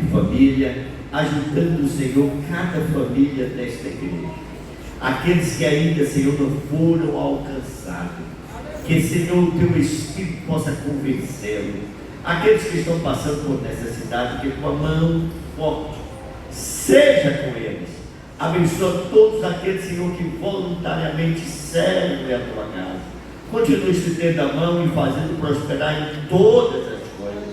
família, ajudando, Senhor, cada família desta igreja. Aqueles que ainda, Senhor, não foram alcançados, que, Senhor, o Teu Espírito possa convencê-los. Aqueles que estão passando por necessidade, que Tua mão forte seja com eles. Abençoa todos aqueles, Senhor, que voluntariamente servem a Tua casa. Continue estendendo a mão e fazendo prosperar em todas as coisas.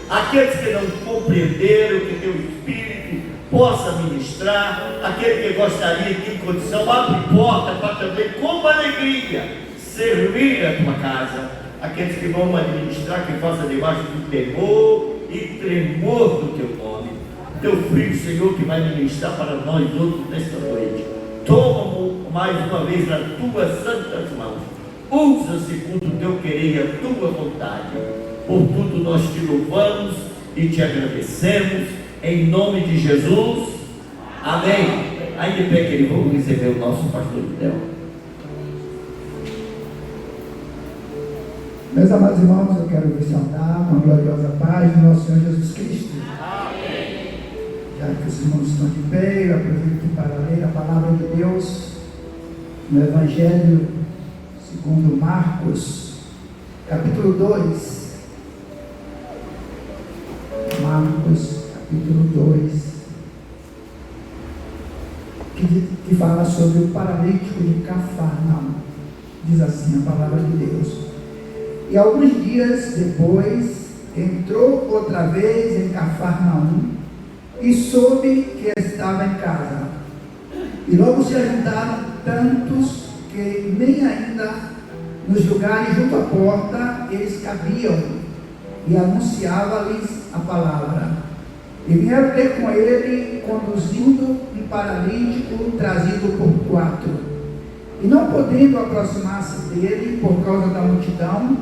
Aqueles que não compreenderam, que Teu Espírito possa ministrar. Aquele que gostaria de ter condição, abre porta para também, com alegria, servir a Tua casa. Aqueles que vão administrar, que faça debaixo do temor e tremor do Teu nome. Teu Filho, Senhor, que vai ministrar para nós outros nesta noite. Toma mais uma vez nas Tuas santas mãos. Usa segundo o Teu querer e a Tua vontade. Por tudo nós Te louvamos e Te agradecemos. Em nome de Jesus. Amém. Aí de pé, querido, vamos receber o nosso pastor Del. Meus amados irmãos, eu quero vos saudar com a gloriosa paz do nosso Senhor Jesus Cristo. Amém. Já que os irmãos estão de pé, eu aproveito para ler a palavra de Deus no Evangelho segundo Marcos, capítulo 2. Marcos, capítulo 2, que fala sobre o paralítico de Cafarnaum. Diz assim a palavra de Deus. E alguns dias depois, entrou outra vez em Cafarnaum e soube que estava em casa. E logo se ajuntaram tantos que nem ainda nos lugares junto à porta eles cabiam, e anunciava-lhes a palavra. E vieram ter com ele, conduzindo um paralítico trazido por 4. E não podendo aproximar-se dele por causa da multidão,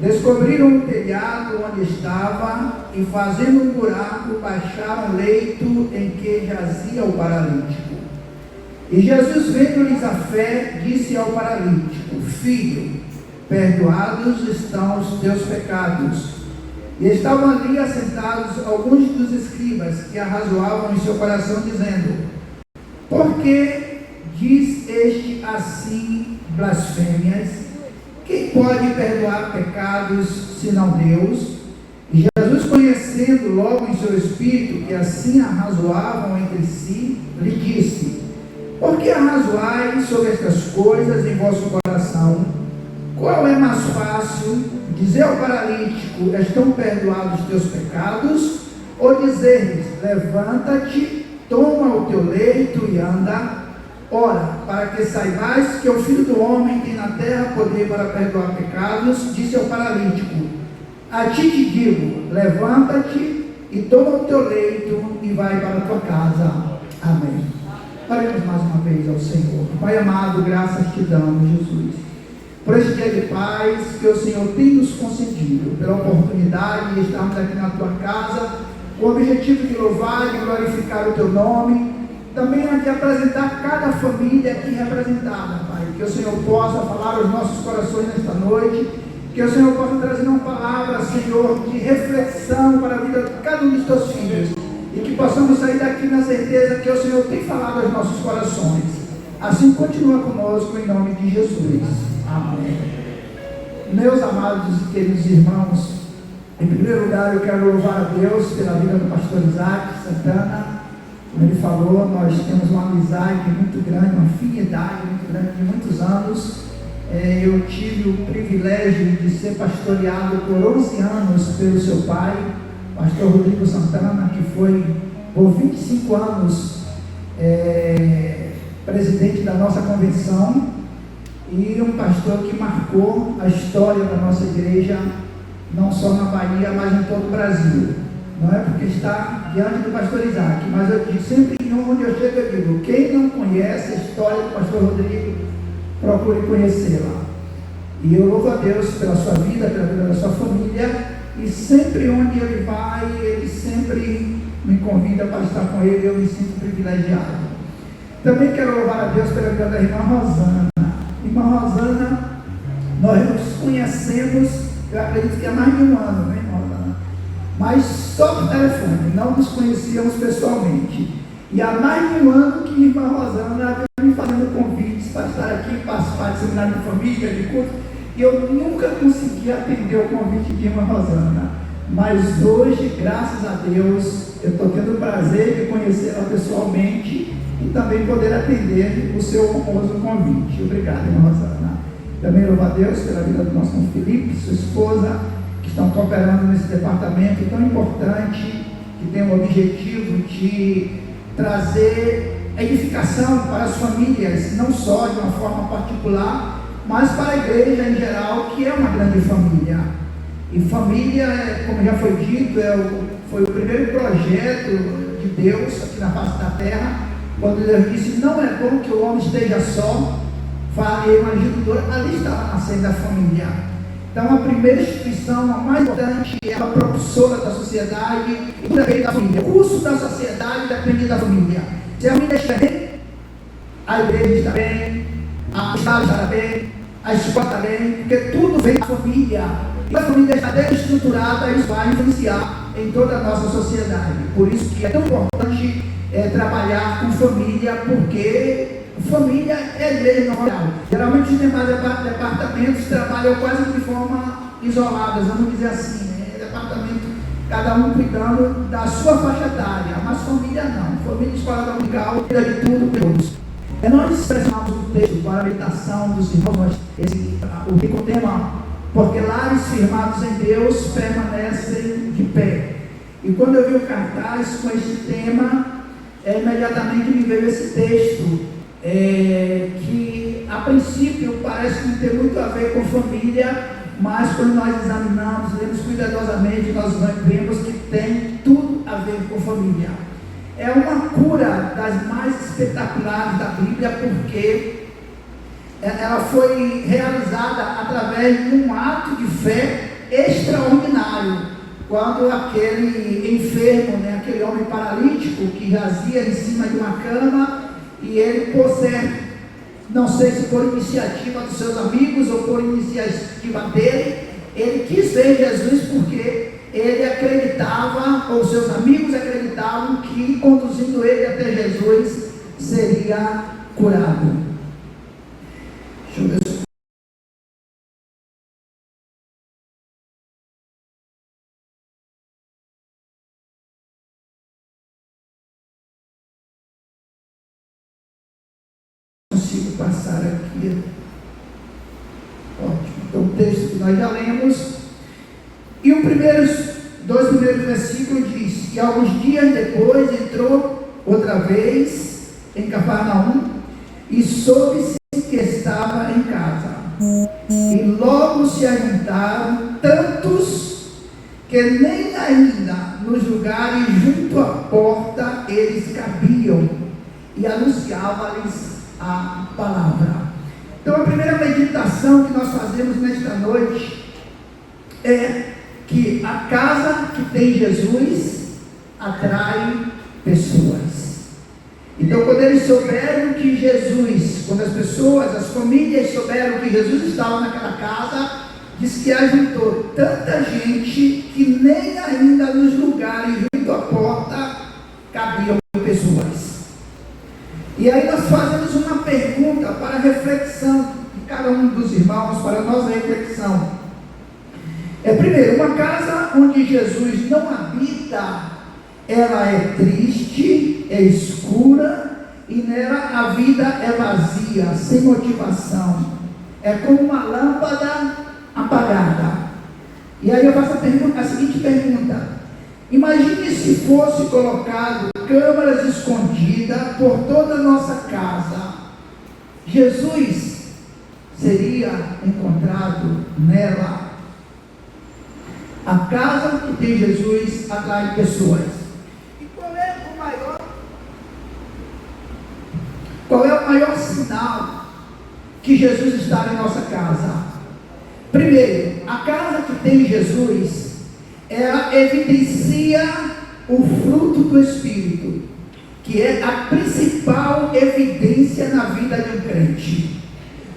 descobriram o telhado onde estava e, fazendo um buraco, baixaram o leito em que jazia o paralítico. E Jesus, vendo-lhes a fé, disse ao paralítico: Filho, perdoados estão os teus pecados. E estavam ali assentados alguns dos escribas que arrazoavam em seu coração, dizendo: Por que diz este assim blasfêmias? Quem pode perdoar pecados, senão Deus? E Jesus, conhecendo logo em seu espírito que assim arrazoavam entre si, lhe disse: Por que arrazoais sobre estas coisas em vosso coração? Qual é mais fácil, dizer ao paralítico: Estão perdoados os teus pecados? Ou dizer-lhes: Levanta-te, toma o teu leito e anda? Ora, para que saibais que o Filho do Homem tem na terra poder para perdoar pecados, disse ao paralítico: A ti te digo, levanta-te e toma o teu leito e vai para a tua casa. Amém. Oremos mais uma vez ao Senhor. Pai amado, graças te damos, Jesus, por este dia de paz que o Senhor tem nos concedido, pela oportunidade de estarmos aqui na tua casa, com o objetivo de louvar e glorificar o teu nome. Também de apresentar cada família aqui representada, Pai. Que o Senhor possa falar aos nossos corações nesta noite. Que o Senhor possa trazer uma palavra, Senhor, de reflexão para a vida de cada um dos teus filhos. E que possamos sair daqui na certeza que o Senhor tem falado aos nossos corações. Assim continua conosco em nome de Jesus. Amém. Meus amados e queridos irmãos, em primeiro lugar eu quero louvar a Deus pela vida do pastor Isaac Santana. Como ele falou, nós temos uma amizade muito grande, uma afinidade muito grande de muitos anos. Eu tive o privilégio de ser pastoreado por 11 anos pelo seu pai, pastor Rodrigo Santana, que foi por 25 anos presidente da nossa convenção, e um pastor que marcou a história da nossa igreja, não só na Bahia, mas em todo o Brasil. Não é porque está diante do pastor Isaac, mas eu digo, sempre onde eu chego eu digo: quem não conhece a história do pastor Rodrigo, procure conhecê-la. E eu louvo a Deus pela sua vida, pela vida da sua família, e sempre onde ele vai, ele sempre me convida para estar com ele, eu me sinto privilegiado. Também quero louvar a Deus pela vida da irmã Rosana. Irmã Rosana, nós nos conhecemos, eu acredito que há mais de um ano, né, irmã Rosana? mas só por telefone, não nos conhecíamos pessoalmente. E há mais de um ano que a irmã Rosana vem me fazendo convites para estar aqui, participar de seminário de família, de curso, e eu nunca consegui atender o convite de irmã Rosana. Mas hoje, graças a Deus, eu estou tendo o prazer de conhecê-la pessoalmente e também poder atender o seu honroso convite. Obrigado, irmã Rosana. Também louvo a Deus pela vida do nosso irmão Felipe, sua esposa, que estão cooperando nesse departamento tão importante, que tem o objetivo de trazer edificação para as famílias, não só de uma forma particular, mas para a igreja em geral, que é uma grande família. E família, como já foi dito, foi o primeiro projeto de Deus aqui na face da terra, quando Deus disse: não é bom que o homem esteja só, farei uma ajuda, ali estava nascendo a família. Então a primeira instituição, a mais importante, é a propulsora da sociedade e depende da família. O curso da sociedade depende da família. Se a família estiver bem, a igreja está bem, a cidade está bem, a escola está bem, porque tudo vem da família. E a família está bem estruturada, isso vai influenciar em toda a nossa sociedade. Por isso que é tão importante trabalhar com família, porque família é a igreja normal. Geralmente os demais departamentos trabalham quase de forma isolada, vamos dizer assim, né? Departamento, cada um cuidando da sua faixa etária, mas família não. Família, escola dominical, cuida de tudo todos. Nós expressamos um texto para a meditação dos irmãos, o rico tema, porque lares firmados em Deus permanecem de pé. E quando eu vi o cartaz com esse tema, imediatamente me veio esse texto, que a princípio parece não ter muito a ver com família, mas quando nós examinamos, lemos cuidadosamente, nós vemos que tem tudo a ver com família. É uma cura das mais espetaculares da Bíblia, porque ela foi realizada através de um ato de fé extraordinário. Quando aquele enfermo, aquele homem paralítico que jazia em cima de uma cama, e ele, por ser, não sei se por iniciativa dos seus amigos ou por iniciativa dele, ele quis ver Jesus porque ele acreditava, ou seus amigos acreditavam, que conduzindo ele até Jesus seria curado. Deixa eu ver se consigo passar aqui. Ótimo. Então o texto que nós já lemos, e os dois primeiros versículos diz: e alguns dias depois entrou outra vez em Cafarnaum e soube-se que estava em casa, e logo se ajuntaram tantos que nem ainda nos lugares junto à porta eles cabiam, e anunciava-lhes a palavra. Então a primeira meditação que nós fazemos nesta noite é que a casa que tem Jesus atrai pessoas. Então quando eles souberam que Jesus, quando as pessoas, as famílias souberam que Jesus estava naquela casa, diz que ajuntou tanta gente que nem ainda nos lugares junto à porta cabiam pessoas. E aí nós fazemos uma pergunta para a reflexão de cada um dos irmãos, para a nossa reflexão. Primeiro, uma casa onde Jesus não habita, ela é triste, é escura, e nela a vida é vazia, sem motivação. É como uma lâmpada apagada. E aí eu faço a seguinte pergunta: imagine se fosse colocado câmeras escondidas por toda a nossa casa. Jesus seria encontrado nela? A casa que tem Jesus atrai pessoas. E qual é o maior sinal que Jesus está em nossa casa? Primeiro, a casa que tem Jesus, ela evidencia o fruto do Espírito, que é a principal evidência na vida de um crente.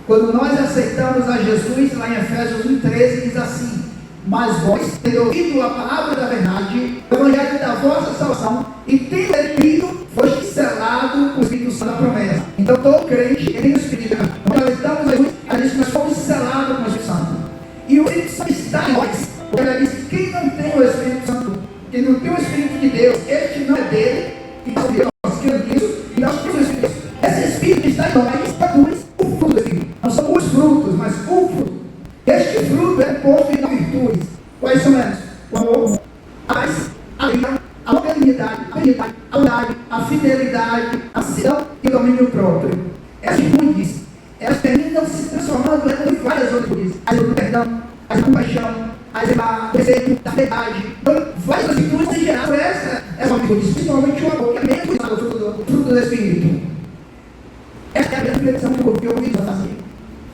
Quando nós aceitamos a Jesus, lá em Efésios 1,13 diz assim: Mas vós, tendo ouvido a palavra da verdade, o evangelho da vossa salvação, e tendo crido, foste selado com o Espírito Santo da promessa. Então todo crente, ele tem o Espírito Santo. Nós estamos aí, a gente nós fomos selados com o Espírito Santo. E o Espírito Santo está em nós. Porque ela diz que quem não tem o Espírito Santo, quem não tem o Espírito de Deus, este não é dele, e nós queremos isso, e nós temos o Espírito de Deus. Esse Espírito está em nós, produz o fruto do Espírito. Não são os frutos, mas o fruto. Este fruto é posto em virtudes. Quais são elas? O amor, a paz, a alegria, a longanimidade, a benignidade, a bondade, a fidelidade, a mansidão e o domínio próprio. Essas virtudes, elas terminam se transformando em várias outras virtudes. As do perdão, as da compaixão, as do desejo, da verdade. Então, várias virtudes em geral, essa é uma virtude, principalmente o amor, que é mesmo o fruto do Espírito. Essa é a grande reflexão que eu ouvi fazer.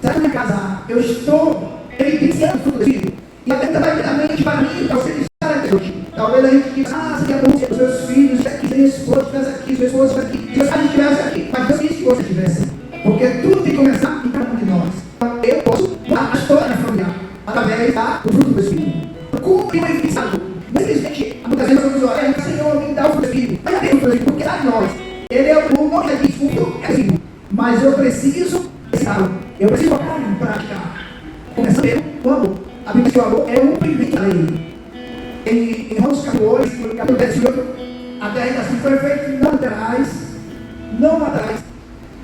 Será que na minha casa eu estou evidenciando o fruto do Espírito? E a pergunta vai diretamente para mim, para você que está aqui hoje. Talvez a gente diga, você quer bom os seus filhos, quer que seu esposo estivesse aqui, seu esposo estivesse aqui, seus pais estivessem aqui, mas Deus quis que você estivesse. Porque tudo tem que começar em cada um de nós. Então, eu posso mudar a história familiar através do fruto do Espírito. Como eu evidenciado? Simplesmente, muitas vezes nós vamos orar, Senhor, me dá o fruto do Espírito. Mas já tem o fruto do Espírito, porque lá em nós. Ele é o nome já diz, fruto é Espírito. Mas eu preciso estar, eu preciso colocar em prática. Começando pelo amor. A Bíblia diz que o amor é o primeiro da lei. Em Romanos 14, no capítulo 18, a terra ainda assim foi feita não atrás,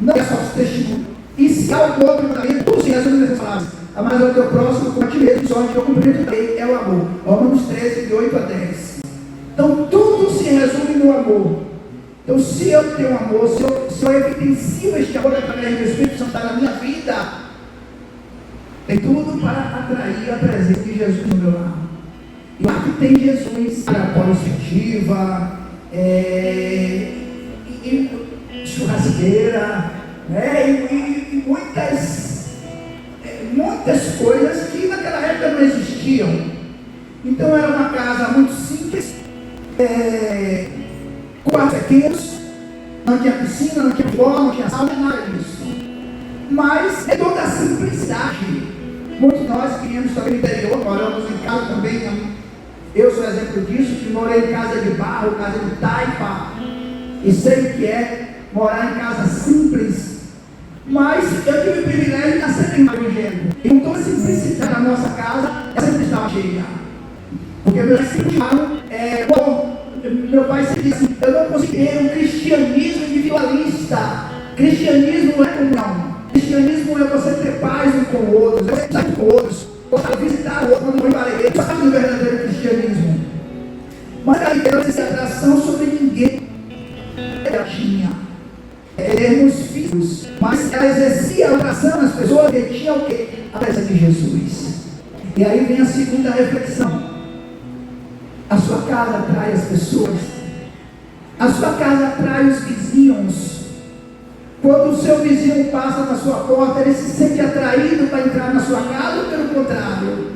não é só testemunho. E se há o outro mandamento, tudo se resume nessas palavras. Amarás ao teu próximo como a ti mesmo, só que o cumprimento da lei é o amor. Romanos 13, de 8 a 10. Então tudo se resume no amor. Então se eu tenho amor, se eu evidencio este amor através do Espírito Santo na minha vida, tem tudo para atrair a presença de Jesus no meu lar. E lá que tem Jesus, a policentiva, churrasqueira, e muitas coisas que naquela época não existiam. Então era uma casa muito simples, quartos pequenos, não tinha piscina, não tinha forno, não tinha sala, nada disso. Mas é toda a simplicidade. Muitos de nós que viemos também no interior, moramos em casa também. Eu sou exemplo disso, que morei em casa de barro, casa de taipa, e sei o que é morar em casa simples. Mas eu tive o privilégio de nascer em um evangelho. E com toda a simplicidade da nossa casa, ela sempre estava cheia. Porque meus filhos falaram, meu pai sempre disse assim, eu não consigo ter um cristianismo individualista. Cristianismo não é comunhão. Cristianismo é você ter paz um com o outro, você estar com outros, você visitar o outro quando vai para a igreja. Sabe do verdadeiro cristianismo? Mas a igreja não existe atração sobre ninguém. Ela tinha termos físicos, mas ela exercia a atração nas pessoas que tinha o quê? A presença de Jesus. E aí vem a segunda reflexão. A sua casa atrai as pessoas. A sua casa atrai os vizinhos. Quando o seu vizinho passa na sua porta, ele se sente atraído para entrar na sua casa, ou pelo contrário?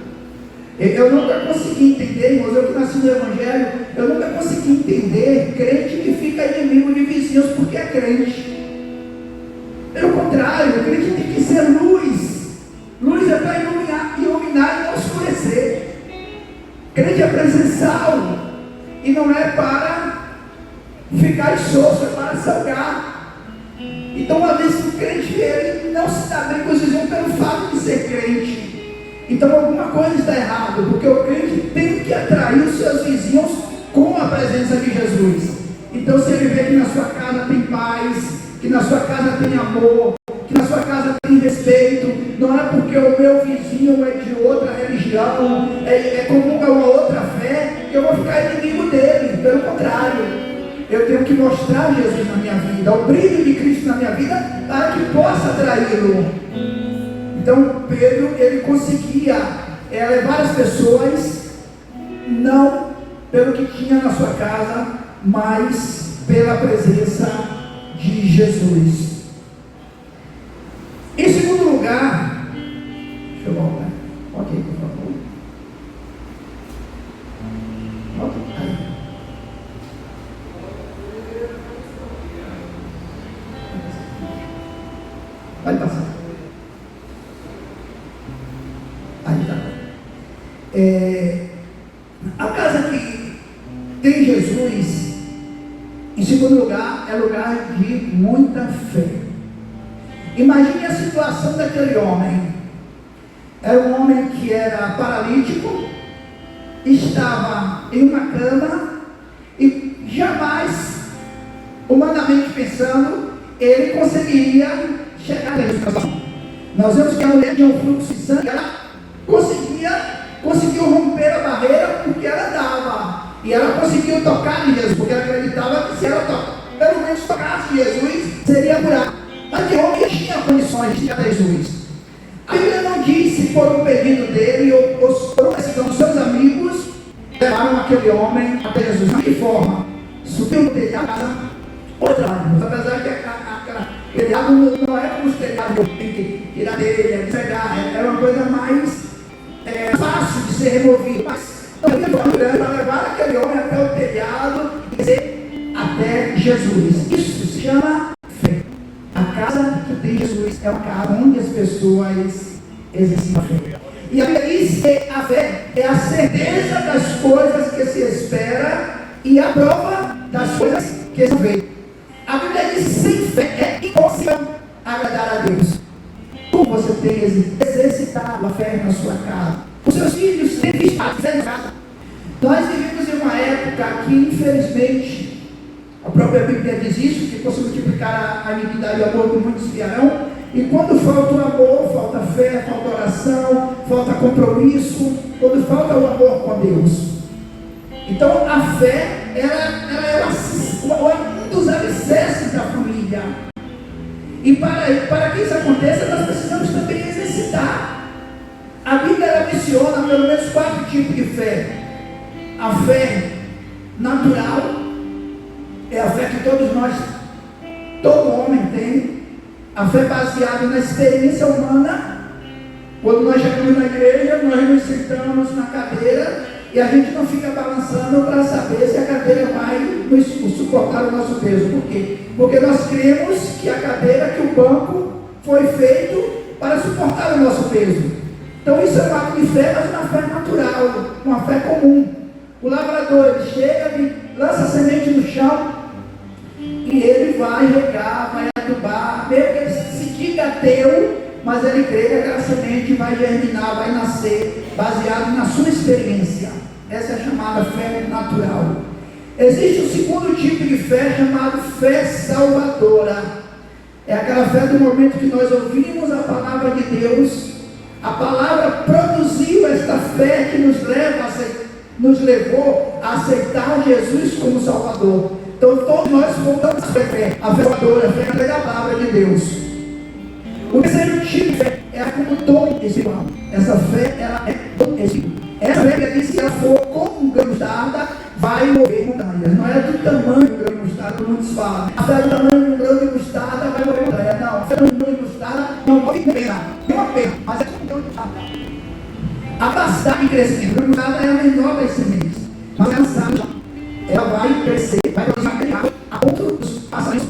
Eu nunca consegui entender, irmãos, eu que nasci no Evangelho, eu nunca consegui entender crente que fica inimigo de vizinhos porque é crente. Pelo contrário, o crente tem que ser luz. Luz é para iluminar e não escurecer. Crente é presencial e não é para ficar insosso, é para salgar. Então, uma vez que o crente ele não se dá bem com os vizinhos pelo fato de ser crente, então alguma coisa está errada, porque o crente tem que atrair os seus vizinhos com a presença de Jesus. Então, se ele vê que na sua casa tem paz, que na sua casa tem amor, que na sua casa tem respeito, não é porque o meu vizinho é de outra religião, é comum a uma outra fé, que eu vou ficar inimigo dele. Pelo contrário, eu tenho que mostrar Jesus na minha vida, o brilho de Cristo na minha vida, para que possa atraí-lo. Então Pedro, ele conseguia levar as pessoas, não pelo que tinha na sua casa, mas pela presença de Jesus. Em segundo lugar, deixa eu voltar, ok, por favor. Ok, vai passar. Aí tá. Em segundo lugar, é lugar de muita fé. Imagine a situação daquele homem. Era um homem que era paralítico, estava em uma cama e jamais, humanamente pensando, ele conseguiria chegar nessa situação. Nós vemos que a mulher tinha um fluxo de sangue, ela conseguiu romper a barreira porque ela andava. E ela conseguiu tocar em Jesus, porque ela acreditava que se ela pelo menos tocasse Jesus, seria curada. Mas o homem tinha condições de chegar a Jesus. A Bíblia não diz se por um pedido dele ou por uma decisão dos seus amigos levaram aquele homem até Jesus. Mas de que forma? Subiu no telhado da casa, outra árvore. Apesar que aquele telhado não é como os telhados que tem que tirar dele, pegar, era uma coisa mais fácil de ser removido. Mas não havia forma grande para levar aquele homem até o telhado e dizer até Jesus. Isso se chama fé. A casa que tem Jesus é uma casa onde as pessoas exercem a fé. E a Bíblia diz que a fé é a certeza das coisas que se espera e a prova das coisas que se vê. A Bíblia diz que sem fé é impossível agradar a Deus. Como você tem exercitado a fé na sua casa? Os seus filhos têm visto a fé na casa. Nós vivemos em uma época que, infelizmente, a própria Bíblia diz isso, que possa multiplicar a iniquidade e o amor que muitos fiarão. E quando falta o amor, falta fé, falta oração, falta compromisso, quando falta o amor com Deus. Então a fé, ela é um dos alicerces da família. E para que isso aconteça, nós precisamos também exercitar. A Bíblia ela menciona pelo menos 4 tipos de fé. A fé natural, é a fé que todos nós, todo homem tem. A fé baseada na experiência humana. Quando nós chegamos na igreja, nós nos sentamos na cadeira e a gente não fica balançando para saber se a cadeira vai nos suportar o nosso peso. Por quê? Porque nós cremos que a cadeira, que o banco foi feito para suportar o nosso peso. Então isso é um ato de fé, mas uma fé natural, uma fé comum. O lavrador, ele chega, ele lança a semente no chão e ele vai regar, vai adubar, mesmo que ele se diga ateu, mas ele crê que aquela semente vai germinar, vai nascer, baseado na sua experiência. Essa é a chamada fé natural. Existe um segundo tipo de fé, chamado fé salvadora. É aquela fé do momento que nós ouvimos a palavra de Deus, a palavra produziu esta fé que nos levou a aceitar Jesus como Salvador. Então todos nós voltamos a fé, a fé salvadora, a fé da palavra de Deus. O terceiro tipo de fé é como dom espiritual. Essa fé, ela é dom espiritual. Essa fé diz que se ela for como um grão de mostarda, vai mover montanhas. Não é do tamanho do grão de mostarda, como muitos falam. A fé do tamanho do grão de mostarda vai mover montanhas. Não, a fé do grão de mostarda não move pena. Tem uma pena, mas é como um grão de mostarda. A capacidade de crescimento. O grão de mostarda é a menor das sementes. Mas ela sabe, ela vai crescer, vai produzir material a ponto dos passarinhos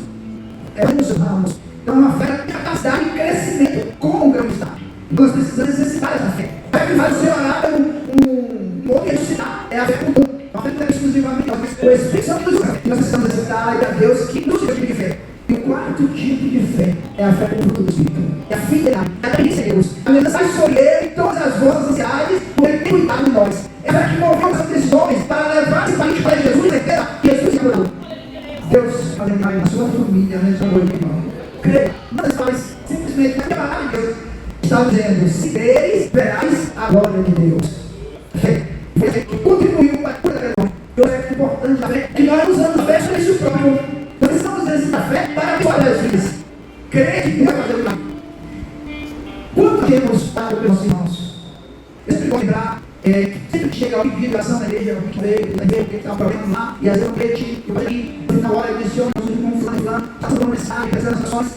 nos ramos. Então, uma fé tem capacidade de crescimento como um grão de mostarda. Nós precisamos exercitar essa fé. A fé que faz você orar por um outro ressuscitar é a fé comum. A fé não é exclusivamente o Espírito Santo nos usa. Nós precisamos exercitar e a Deus que nos deu tipo de fé. E o quarto tipo de fé é a fé com o fruto do Espírito. É a fidelidade, é a dependência de Deus. A mensagem sobre ele e todas as vozes sociais, por ele tem cuidado de nós. É a fé que moveu os decisões para levar esse país para Jesus e certeza que Jesus curou. Deus vai lembrar na sua família, nessa noite, irmão. Creia, não faz simplesmente na palavra de Deus. Está dizendo, se creres, verás a glória de Deus. Fé que contribuiu para a cura da vergonha. E o que é importante, a fé, é que nós usamos a fé para isso próprio. Nós precisamos exercitar a fé para abençoar as vidas. Crer que Deus vai fazer o milagre. Quanto temos dado pelos nossos irmãos? Eu sempre vou lembrar, sempre que chega alguém de oração na igreja, alguém que veio na igreja, que está um problema lá, e às vezes eu vejo aqui, na hora eu menciono, nós vamos fulano, passando por mensagem, fazendo as ações,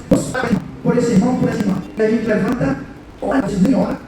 por esse irmão, por essa irmã. E a gente levanta, ora, vocês nem ora.